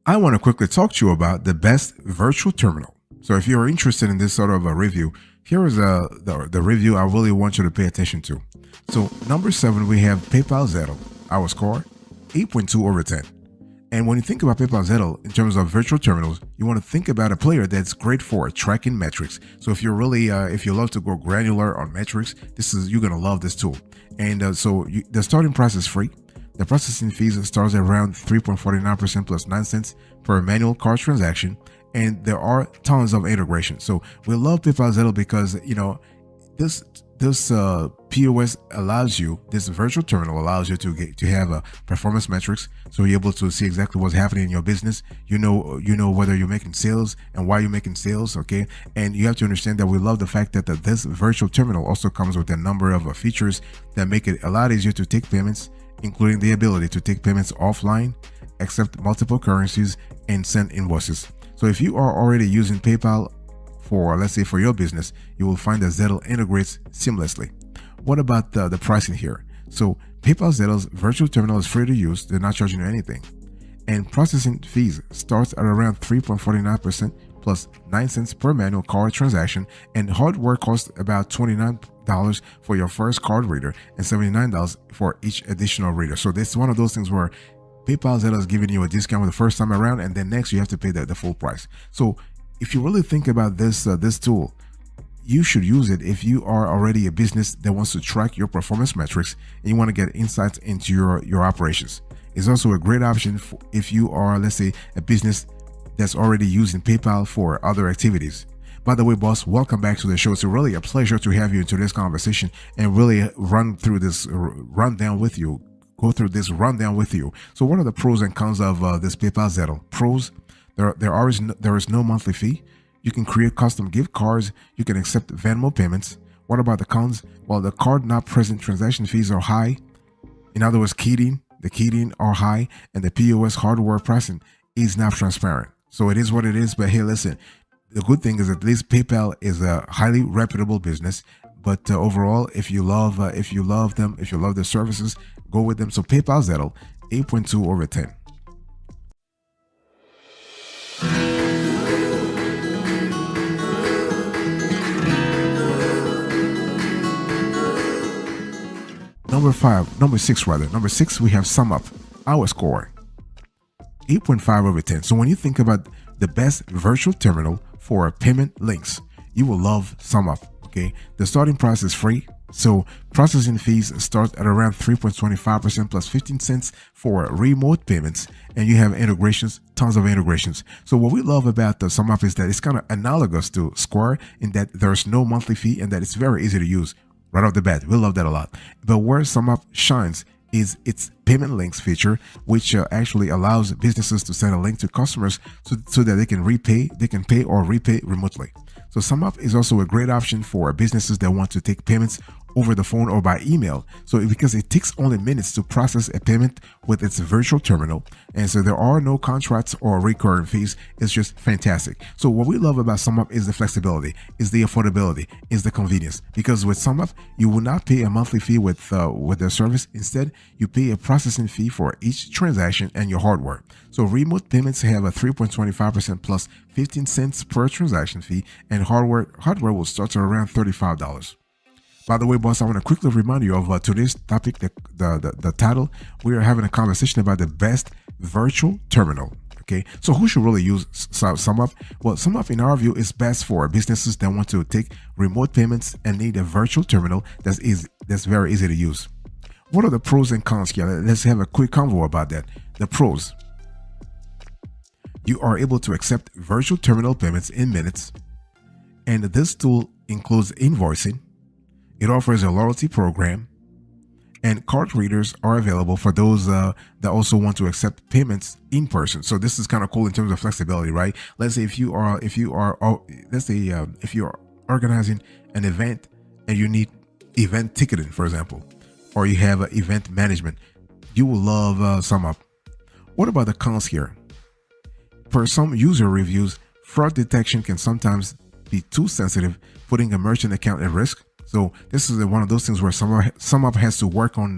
I want to quickly talk to you about the best virtual terminal. So if you're interested in this sort of a review, here is the review I really want you to pay attention to. So number 7, we have PayPal Zettle. Our score, 8.2 over 10. And when you think about PayPal Zettle in terms of virtual terminals, you want to think about a player that's great for tracking metrics. So if you're really, if you love to go granular on metrics, you're gonna love this tool. And the starting price is free. The processing fees starts at around 3.49% plus 9 cents per manual card transaction, and there are tons of integration. So we love PayPal Zettle because this POS allows you, this virtual terminal allows you to have performance metrics, so you're able to see exactly what's happening in your business. You know whether you're making sales and why you're making sales, okay? And you have to understand that we love the fact that this virtual terminal also comes with a number of features that make it a lot easier to take payments, including the ability to take payments offline, accept multiple currencies, and send invoices. So if you are already using PayPal for, let's say, for your business, you will find that Zettle integrates seamlessly. What about the pricing here? So PayPal Zettle's virtual terminal is free to use. They're not charging you anything. And processing fees starts at around 3.49% plus 9 cents per manual card transaction, and hardware costs about $29 for your first card reader and $79 for each additional reader. So this is one of those things where PayPal Zettle is giving you a discount for the first time around, and then next you have to pay the full price. So if you really think about this tool, you should use it if you are already a business that wants to track your performance metrics and you want to get insights into your operations. It's also a great option if you are, let's say, a business that's already using PayPal for other activities. By the way, boss, welcome back to the show. It's really a pleasure to have you into this conversation and really run through this rundown with you. Go through this rundown with you. So, what are the pros and cons of this PayPal Zettle? Pros: there is no monthly fee. You can create custom gift cards. You can accept Venmo payments. What about the cons? Well, the card not present transaction fees are high. In other words, the keying are high, and the POS hardware pricing is not transparent. So it is what it is. But hey, listen, the good thing is at least PayPal is a highly reputable business. But overall, if you love them, if you love their services, go with them. So PayPal Zettle, 8.2 over 10. Number six, we have SumUp. Our score, 8.5 over 10. So when you think about the best virtual terminal for payment links, you will love SumUp. Okay, the starting price is free. So processing fees start at around 3.25% plus 15 cents for remote payments, and you have integrations, tons of integrations. So what we love about the SumUp is that it's kind of analogous to Square in that there's no monthly fee and that it's very easy to use right off the bat. We love that a lot. But where SumUp shines is its payment links feature, which actually allows businesses to send a link to customers so that they can pay or repay remotely. So SumUp is also a great option for businesses that want to take payments over the phone or by email. So because it takes only minutes to process a payment with its virtual terminal, and so there are no contracts or recurring fees. It's just fantastic. So what we love about SumUp is the flexibility, is the affordability, is the convenience. Because with SumUp, you will not pay a monthly fee with their service. Instead, you pay a processing fee for each transaction and your hardware. So remote payments have a 3.25% plus 15 cents per transaction fee, and hardware will start at around $35. By the way, boss, I want to quickly remind you of today's topic, the title. We are having a conversation about the best virtual terminal. Okay, so who should really use SumUp? Well, SumUp, in our view, is best for businesses that want to take remote payments and need a virtual terminal that's very easy to use. What are the pros and cons here? Let's have a quick convo about that. The pros: you are able to accept virtual terminal payments in minutes, and this tool includes invoicing. It offers a loyalty program, and card readers are available for those that also want to accept payments in person. So this is kind of cool in terms of flexibility, right? Let's say if you are organizing an event and you need event ticketing, for example, or you have event management, you will love SumUp. What about the cons here? Per some user reviews, fraud detection can sometimes be too sensitive, putting a merchant account at risk. So this is one of those things where SumUp has to work on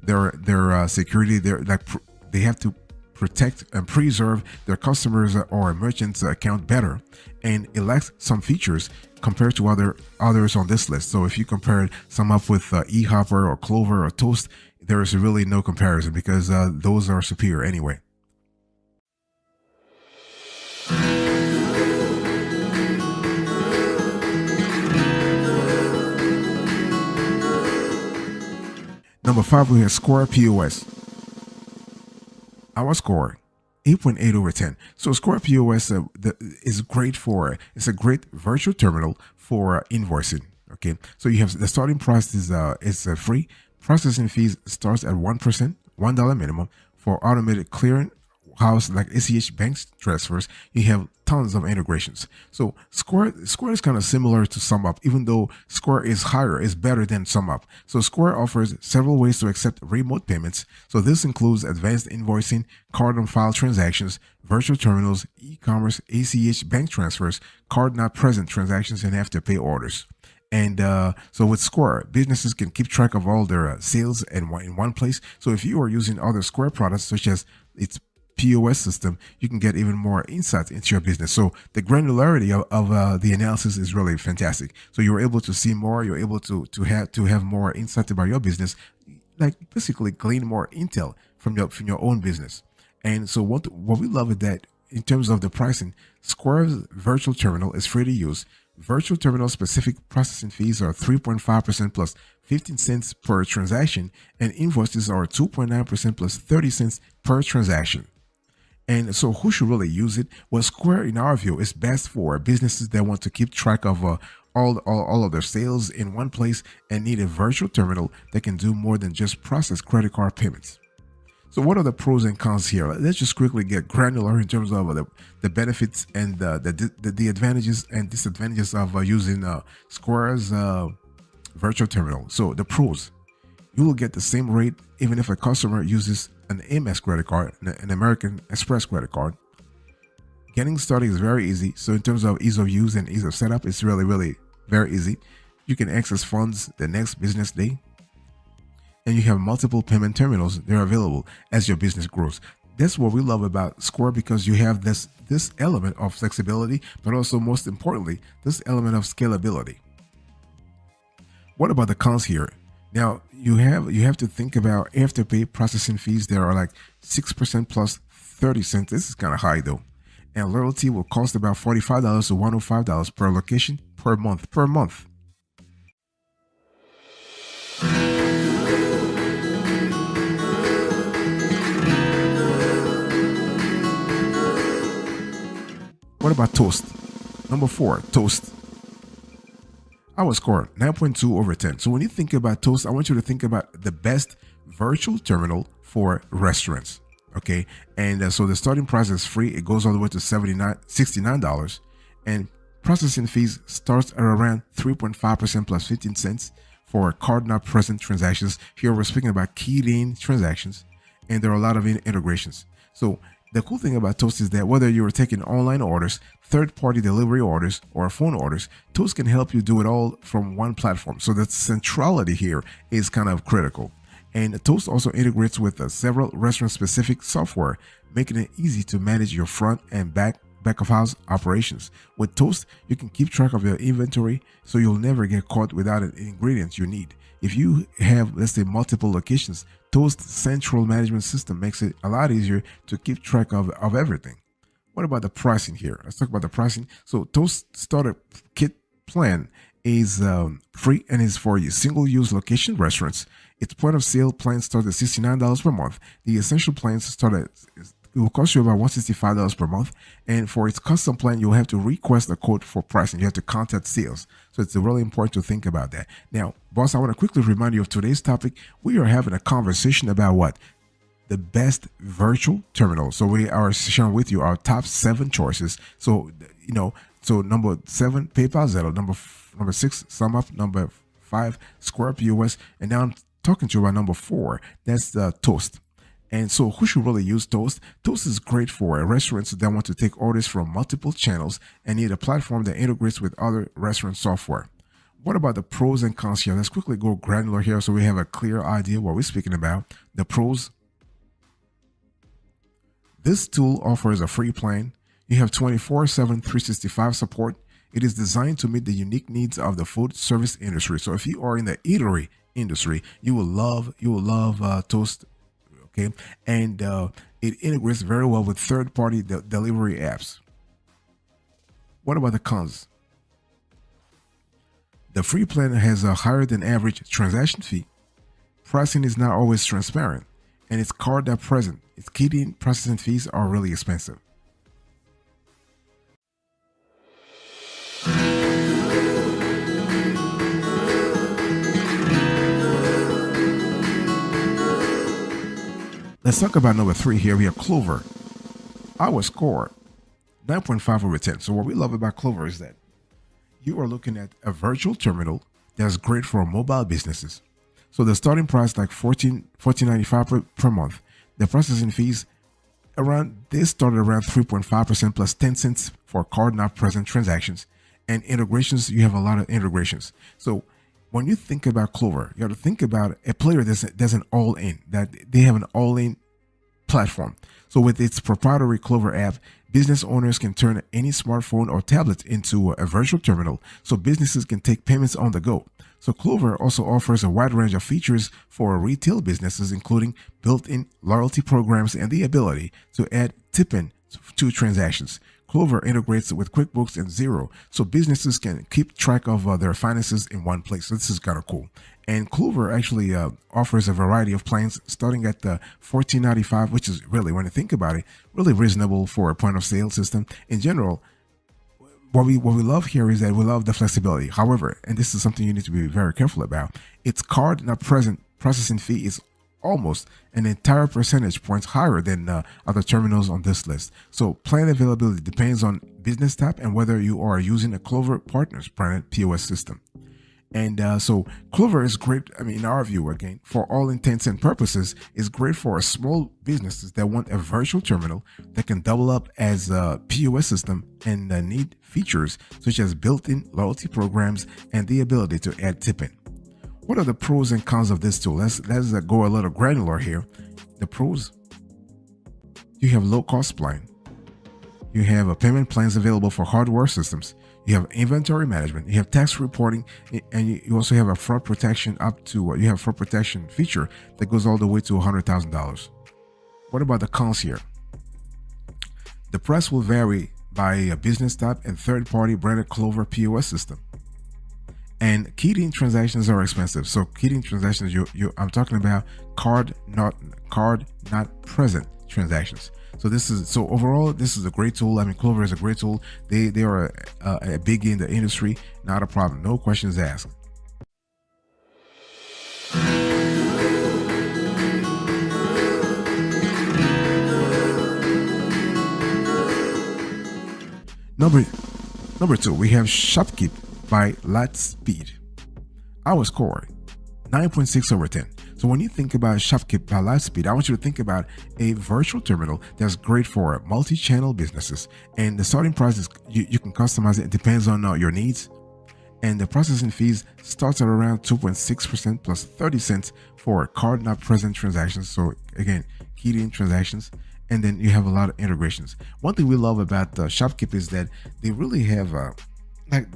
their security. They have to protect and preserve their customers or merchants' account better, and it lacks some features compared to others on this list. So if you compare SumUp with eHopper or Clover or Toast, there is really no comparison because those are superior anyway. Number 5, we have Square P.O.S. Our score, 8.8 over 10. So Square P.O.S. Is great it's a great virtual terminal for invoicing. Okay, so you have the starting price is free. Processing fees starts at 1%, $1 minimum for automated clearing house like ACH bank transfers. You have tons of integrations. So Square is kind of similar to SumUp, even though Square is better than SumUp. So Square offers several ways to accept remote payments. So this includes advanced invoicing, card on file transactions, virtual terminals, e-commerce, ACH bank transfers, card not present transactions, and Afterpay orders. And so with Square, businesses can keep track of all their sales in one place. So if you are using other Square products, such as its POS system, you can get even more insight into your business. So the granularity of the analysis is really fantastic. So you're able to see more. You're able to have more insight about your business, like basically glean more intel from your own business. And so what we love is that in terms of the pricing, Square's virtual terminal is free to use. Virtual terminal specific processing fees are 3.5% plus 15 cents per transaction, and invoices are 2.9% plus 30 cents per transaction. And so who should really use it? Well, Square, in our view, is best for businesses that want to keep track of all of their sales in one place and need a virtual terminal that can do more than just process credit card payments. So what are the pros and cons here? Let's just quickly get granular in terms of the benefits and the advantages and disadvantages of using Square's virtual terminal. So the pros: you will get the same rate even if a customer uses an Amex credit card, an American Express credit card. Getting started is very easy. So in terms of ease of use and ease of setup, it's really, really very easy. You can access funds the next business day. And you have multiple payment terminals. They're available as your business grows. That's what we love about Square, because you have this element of flexibility, but also most importantly, this element of scalability. What about the cons here? Now you have to think about Afterpay processing fees. There are like 6% plus 30 cents. This is kind of high though. And loyalty will cost about $45 to $105 per location per month. What about Toast? Number 4, Toast. Our score, 9.2 over 10. So when you think about Toast, I want you to think about the best virtual terminal for restaurants. Okay. And so the starting price is free. It goes all the way to $69. And processing fees starts at around 3.5% plus 15 cents for card not present transactions. Here we're speaking about keyed-in transactions, and there are a lot of integrations. So the cool thing about Toast is that whether you're taking online orders, third-party delivery orders, or phone orders, Toast can help you do it all from one platform. So the centrality here is kind of critical. And Toast also integrates with several restaurant-specific software, making it easy to manage your front and back of house operations. With Toast, you can keep track of your inventory, so you'll never get caught without the ingredients you need. If you have, let's say, multiple locations, Toast central management system makes it a lot easier to keep track of everything. What about the pricing here? Let's talk about the pricing. So Toast starter kit plan is free and is for your single-use location restaurants. Its point of sale plan starts at $69 per month. The essential plans start at it will cost you about $165 per month. And for its custom plan, you'll have to request a quote for pricing. You have to contact sales. So it's really important to think about that. Now, boss, I want to quickly remind you of today's topic. We are having a conversation about what? The best virtual terminal. So we are sharing with you our top 7 choices. So, so number 7, PayPal Zelle. Number 6, SumUp. Number 5, Square POS. And now I'm talking to you about number 4. That's the Toast. And so who should really use Toast? Toast is great for restaurants that want to take orders from multiple channels and need a platform that integrates with other restaurant software. What about the pros and cons here? Let's quickly go granular here so we have a clear idea what we're speaking about. The pros. This tool offers a free plan. You have 24/7 365 support. It is designed to meet the unique needs of the food service industry. So if you are in the eatery industry, you will love Toast. Okay, and it integrates very well with third-party delivery apps. What about the cons? The free plan has a higher than average transaction fee. Pricing is not always transparent, and its card not present. Its keyed processing fees are really expensive. Let's talk about number three here. We have Clover. Our score 9.5 over 10. So what we love about Clover is that you are looking at a virtual terminal that's great for mobile businesses. So the starting price like 14.95 per month. The processing fees around they started around 3.5% plus 10 cents for card not present transactions. And integrations, you have a lot of integrations. So when you think about Clover, you have to think about a player that's an all-in, that they have an all-in platform. So with its proprietary Clover app, business owners can turn any smartphone or tablet into a virtual terminal so businesses can take payments on the go. So Clover also offers a wide range of features for retail businesses, including built-in loyalty programs and the ability to add tipping to transactions. Clover integrates with QuickBooks and Xero, so businesses can keep track of their finances in one place. So this is kind of cool. And Clover actually offers a variety of plans starting at the $14.95, which is really, when you think about it, really reasonable for a point of sale system. In general, what we love here is that we love the flexibility. However, and this is something you need to be very careful about, its card not present processing fee is almost an entire percentage points higher than other terminals on this list. So plan availability depends on business type and whether you are using a Clover Partners branded POS system. And so Clover is great. I mean, in our view, again, for all intents and purposes, is great for small businesses that want a virtual terminal that can double up as a POS system and need features such as built-in loyalty programs and the ability to add tipping. What are the pros and cons of this tool? Let's go a little granular here. The pros: you have low cost plan. You have payment plans available for hardware systems. You have inventory management. You have tax reporting, and you also have a fraud protection you have fraud protection feature that goes all the way to $100,000. What about the cons here? The price will vary by a business type and third-party branded Clover POS system. And keyed-in transactions are expensive. So keyed-in transactions, I'm talking about card not present transactions. So overall, this is a great tool. I mean, Clover is a great tool. They are a big in the industry. Not a problem. No questions asked. Number two, we have Shopkeep by Lightspeed. Our score 9.6 over 10. So when you think about Shopkeep by Lightspeed, I want you to think about a virtual terminal that's great for multi-channel businesses. And the starting price is you can customize it. It depends on your needs. And the processing fees starts at around 2.6% plus 30 cents for card not present transactions. So again, keyed in transactions. And then you have a lot of integrations. One thing we love about Shopkeep is that they really have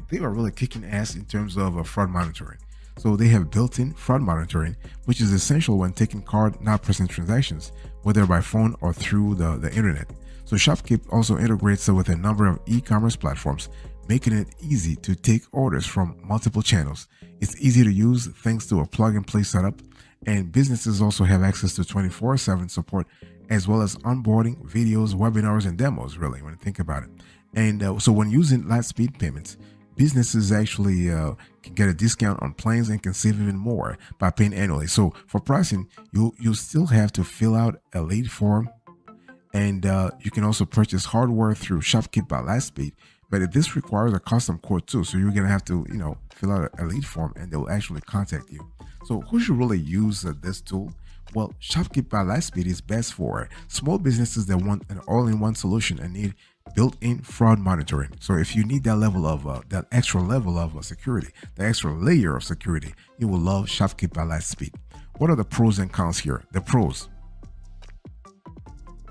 they are really kicking ass in terms of fraud monitoring. So they have built-in fraud monitoring, which is essential when taking card not present transactions, whether by phone or through the internet. So Shopkeep also integrates with a number of e-commerce platforms, making it easy to take orders from multiple channels. It's easy to use thanks to a plug-and-play setup, and businesses also have access to 24/7 support, as well as onboarding, videos, webinars, and demos, really, when you think about it. And so when using Lightspeed payments, businesses actually can get a discount on plans and can save even more by paying annually. So for pricing, you still have to fill out a lead form, and you can also purchase hardware through Shopkeep by Lightspeed. But this requires a custom quote too, so you're gonna have to fill out a lead form, and they'll actually contact you. So who should really use this tool? Well, Shopkeep by Lightspeed is best for small businesses that want an all-in-one solution and need built-in fraud monitoring. So if you need that level of that extra level of security, the extra layer of security, you will love Shopkeep by Lightspeed. What are the pros and cons here? The pros: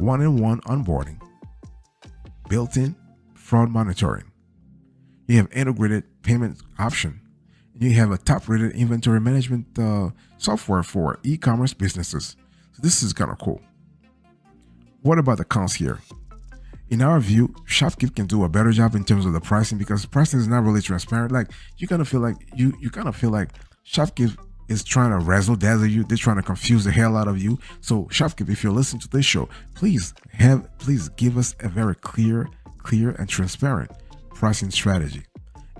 one-on-one onboarding, built-in fraud monitoring. You have integrated payment option. And you have a top-rated inventory management software for e-commerce businesses. So this is kind of cool. What about the cons here? In our view, Shopkeep can do a better job in terms of the pricing because pricing is not really transparent. Like you kind of feel like you kind of feel like Shopkeep is trying to razzle dazzle you. They're trying to confuse the hell out of you. So Shopkeep, if you're listening to this show, please give us a very clear and transparent pricing strategy.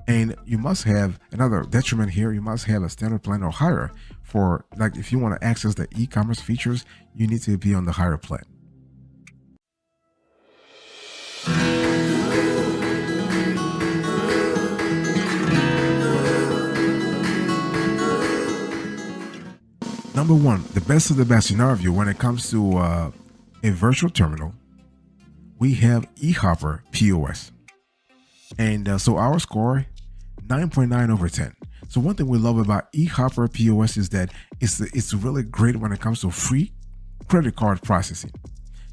And you must have another detriment here. You must have a standard plan or higher for, like, if you want to access the e-commerce features, you need to be on the higher plan. Number one, the best of the best in our view when it comes to a virtual terminal, we have eHopper P.O.S. And so our score, 9.9 over 10. So one thing we love about eHopper P.O.S. is that it's really great when it comes to free credit card processing.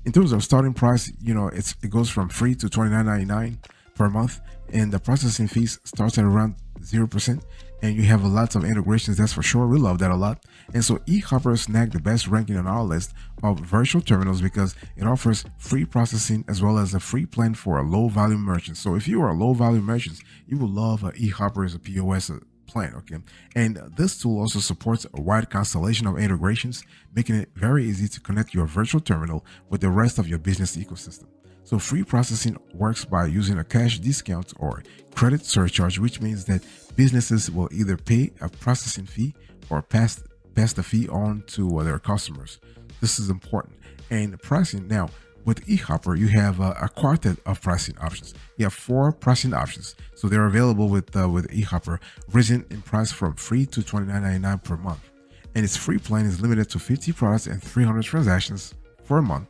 In terms of starting price, it goes from free to $29.99 per month, and the processing fees starts at around 0%. And you have lots of integrations, that's for sure. We love that a lot. And so eHopper snagged the best ranking on our list of virtual terminals because it offers free processing as well as a free plan for a low volume merchant. So if you are a low volume merchant, you will love eHopper as a POS plan, okay? And this tool also supports a wide constellation of integrations, making it very easy to connect your virtual terminal with the rest of your business ecosystem. So free processing works by using a cash discount or credit surcharge, which means that businesses will either pay a processing fee or pass the fee on to their customers. This is important. And pricing now, with eHopper, you have a quartet of pricing options. You have 4 pricing options, so they're available with eHopper, risen in price from free to $29.99 per month. And its free plan is limited to 50 products and 300 transactions for a month,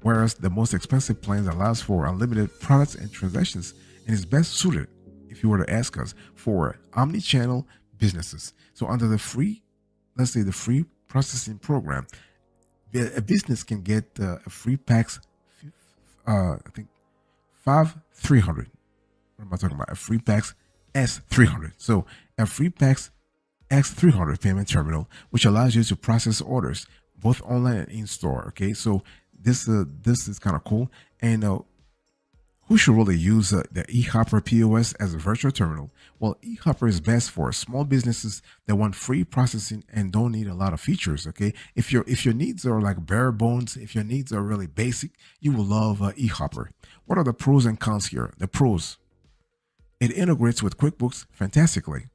whereas the most expensive plans allows for unlimited products and transactions and is best suited, if you were to ask us, for omni-channel businesses. So under the free, let's say the free processing program, a business can get a free packs, I think 300. What am I talking about? A free packs S300. So a free packs X300 payment terminal, which allows you to process orders both online and in store. Okay, so this is kind of cool. And who should really use the eHopper POS as a virtual terminal? Well, eHopper is best for small businesses that want free processing and don't need a lot of features. Okay, if your needs are like bare bones, if your needs are really basic, you will love eHopper. What are the pros and cons here? The pros: it integrates with QuickBooks fantastically.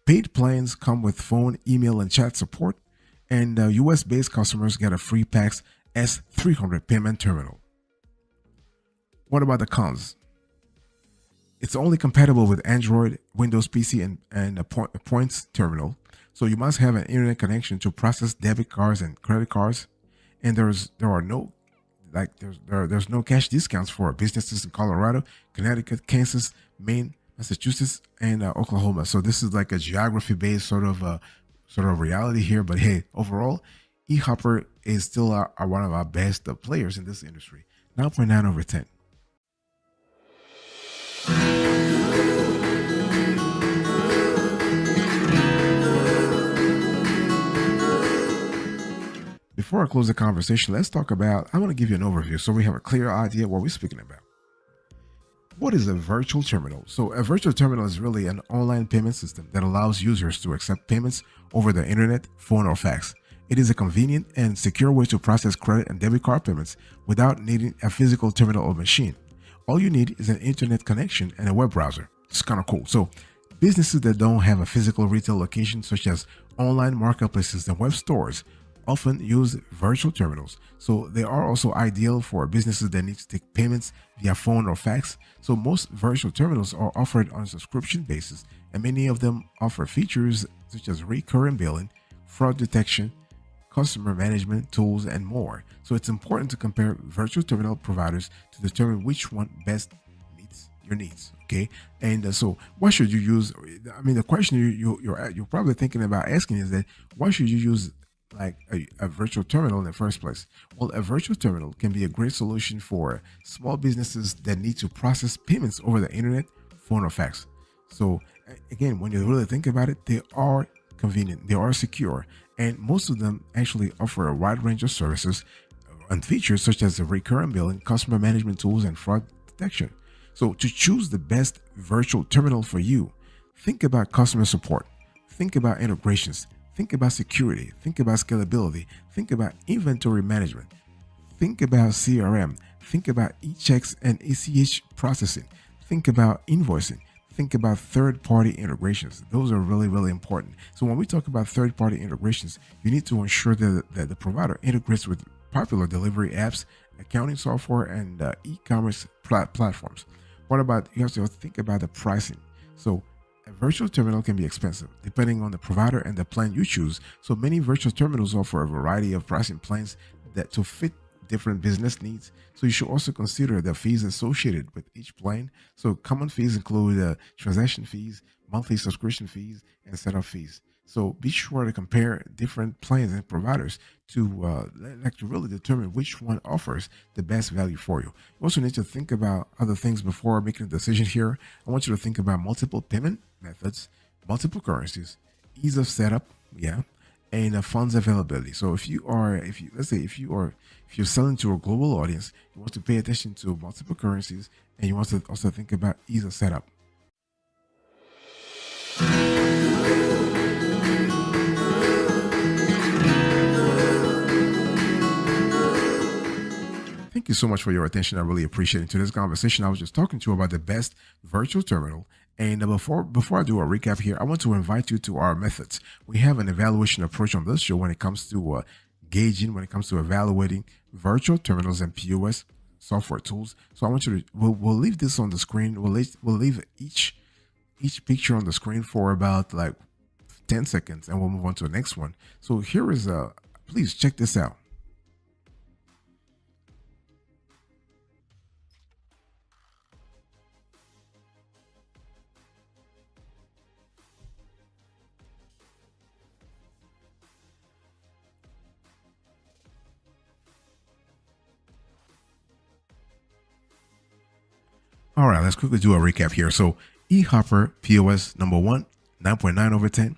Paid plans come with phone, email, and chat support, and US-based customers get a free PAX S300 payment terminal. What about the cons? It's only compatible with Android, Windows PC, and a points terminal. So you must have an internet connection to process debit cards and credit cards. And there's no cash discounts for businesses in Colorado, Connecticut, Kansas, Maine, Massachusetts, and Oklahoma. So this is like a geography-based sort of reality here. But hey, overall, eHopper is still one of our best players in this industry. 9.9 over 10. Before I close the conversation, let's talk about, I want to give you an overview so we have a clear idea what we're speaking about. What is a virtual terminal? So a virtual terminal is really an online payment system that allows users to accept payments over the internet, phone, or fax. It is a convenient and secure way to process credit and debit card payments without needing a physical terminal or machine. All you need is an internet connection and a web browser. It's kind of cool. So businesses that don't have a physical retail location, such as online marketplaces and web stores, often use virtual terminals. So they are also ideal for businesses that need to take payments via phone or fax. So most virtual terminals are offered on a subscription basis, and many of them offer features such as recurring billing, fraud detection, customer management tools, and more. So it's important to compare virtual terminal providers to determine which one best meets your needs. Okay, and so what should you use? I mean, the question you're probably thinking about asking is that why should you use like a virtual terminal in the first place? Well, a virtual terminal can be a great solution for small businesses that need to process payments over the internet, phone, or fax. So, again, when you really think about it, they are convenient, they are secure, and most of them actually offer a wide range of services and features such as the recurring billing, customer management tools, and fraud detection. So, to choose the best virtual terminal for you, think about customer support, think about integrations, think about security, think about scalability, think about inventory management, think about CRM, think about e-checks and ACH processing, think about invoicing, think about third-party integrations. Those are really, really important. So when we talk about third-party integrations, you need to ensure that the provider integrates with popular delivery apps, accounting software, and e-commerce platforms. What about, you have to think about the pricing. So a virtual terminal can be expensive depending on the provider and the plan you choose. So many virtual terminals offer a variety of pricing plans that to fit different business needs. So you should also consider the fees associated with each plan. So common fees include transaction fees, monthly subscription fees, and setup fees. So be sure to compare different plans and providers to to really determine which one offers the best value for you. You also need to think about other things before making a decision here. I want you to think about multiple payment methods, multiple currencies, ease of setup, yeah, and funds availability. So if you let's say if you're selling to a global audience, you want to pay attention to multiple currencies, and you want to also think about ease of setup. Thank you so much for your attention. I really appreciate it. In today's conversation, I was just talking to you about the best virtual terminal. And before I do a recap here, I want to invite you to our methods. We have an evaluation approach on this show when it comes to gauging, when it comes to evaluating virtual terminals and POS software tools. So I want you to we'll leave this on the screen. We'll leave each picture on the screen for about like 10 seconds, and we'll move on to the next one. So here is please check this out. All right, let's quickly do a recap here. So eHopper POS number one, 9.9 over 10.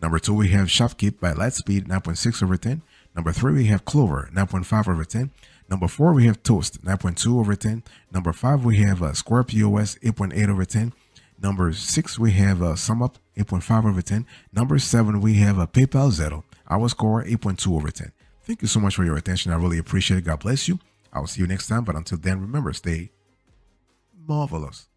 Number two, we have Shopkeep by Lightspeed, 9.6 over 10. Number three, we have Clover, 9.5 over 10. Number four, we have Toast, 9.2 over 10. Number five, we have Square POS, 8.8 over 10. Number six, we have SumUp, 8.5 over 10. Number seven, we have PayPal Zettle, our score, 8.2 over 10. Thank you so much for your attention. I really appreciate it. God bless you. I will see you next time. But until then, remember, stay marvelous.